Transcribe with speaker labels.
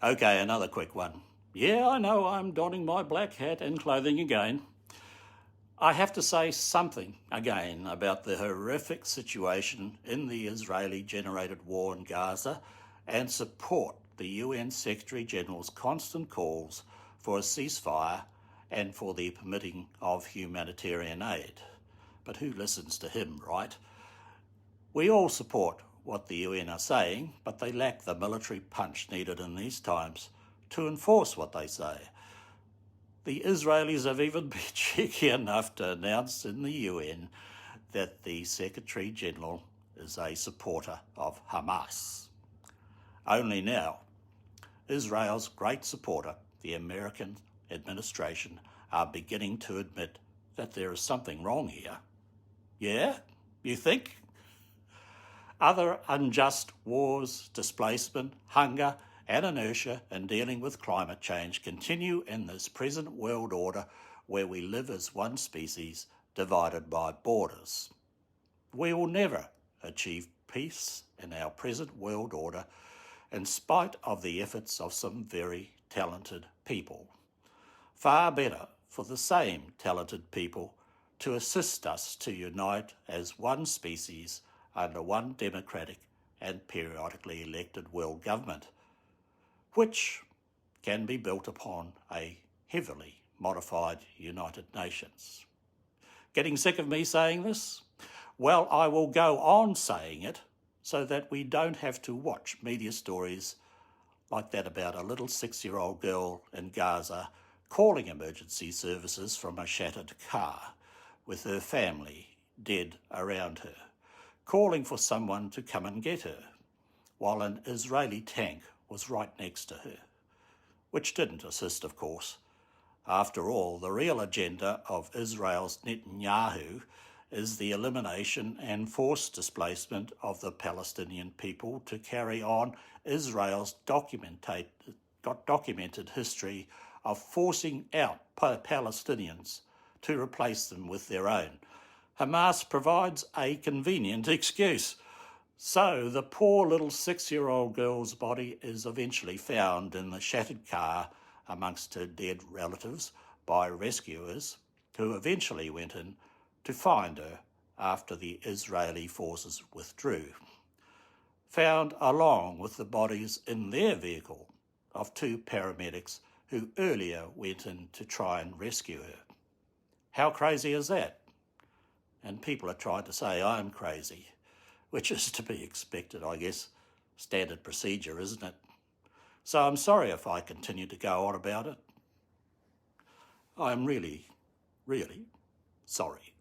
Speaker 1: Okay, another quick one. Yeah, I know I'm donning my black hat and clothing again. I have to say something again about the horrific situation in the Israeli-generated war in Gaza and support the UN Secretary-General's constant calls for a ceasefire and for the permitting of humanitarian aid. But who listens to him, right? We all support what the UN are saying, but they lack the military punch needed in these times to enforce what they say. The Israelis have even been cheeky enough to announce in the UN that the Secretary-General is a supporter of Hamas. Only now, Israel's great supporter, the American administration, are beginning to admit that there is something wrong here. Yeah? You think? Other unjust wars, displacement, hunger, and inertia in dealing with climate change continue in this present world order where we live as one species divided by borders. We will never achieve peace in our present world order in spite of the efforts of some very talented people. Far better for the same talented people to assist us to unite as one species under one democratic and periodically elected world government, which can be built upon a heavily modified United Nations. Getting sick of me saying this? Well, I will go on saying it so that we don't have to watch media stories like that about a little 6-year-old girl in Gaza calling emergency services from a shattered car with her family dead around her, calling for someone to come and get her, while an Israeli tank was right next to her, which didn't assist, of course. After all, the real agenda of Israel's Netanyahu is the elimination and forced displacement of the Palestinian people to carry on Israel's documented history of forcing out Palestinians to replace them with their own. Hamas provides a convenient excuse. So the poor little 6-year-old girl's body is eventually found in the shattered car amongst her dead relatives by rescuers who eventually went in to find her after the Israeli forces withdrew. Found along with the bodies in their vehicle of 2 paramedics who earlier went in to try and rescue her. How crazy is that? And people are trying to say I'm crazy, which is to be expected, I guess. Standard procedure, isn't it? So I'm sorry if I continue to go on about it. I'm really, really sorry.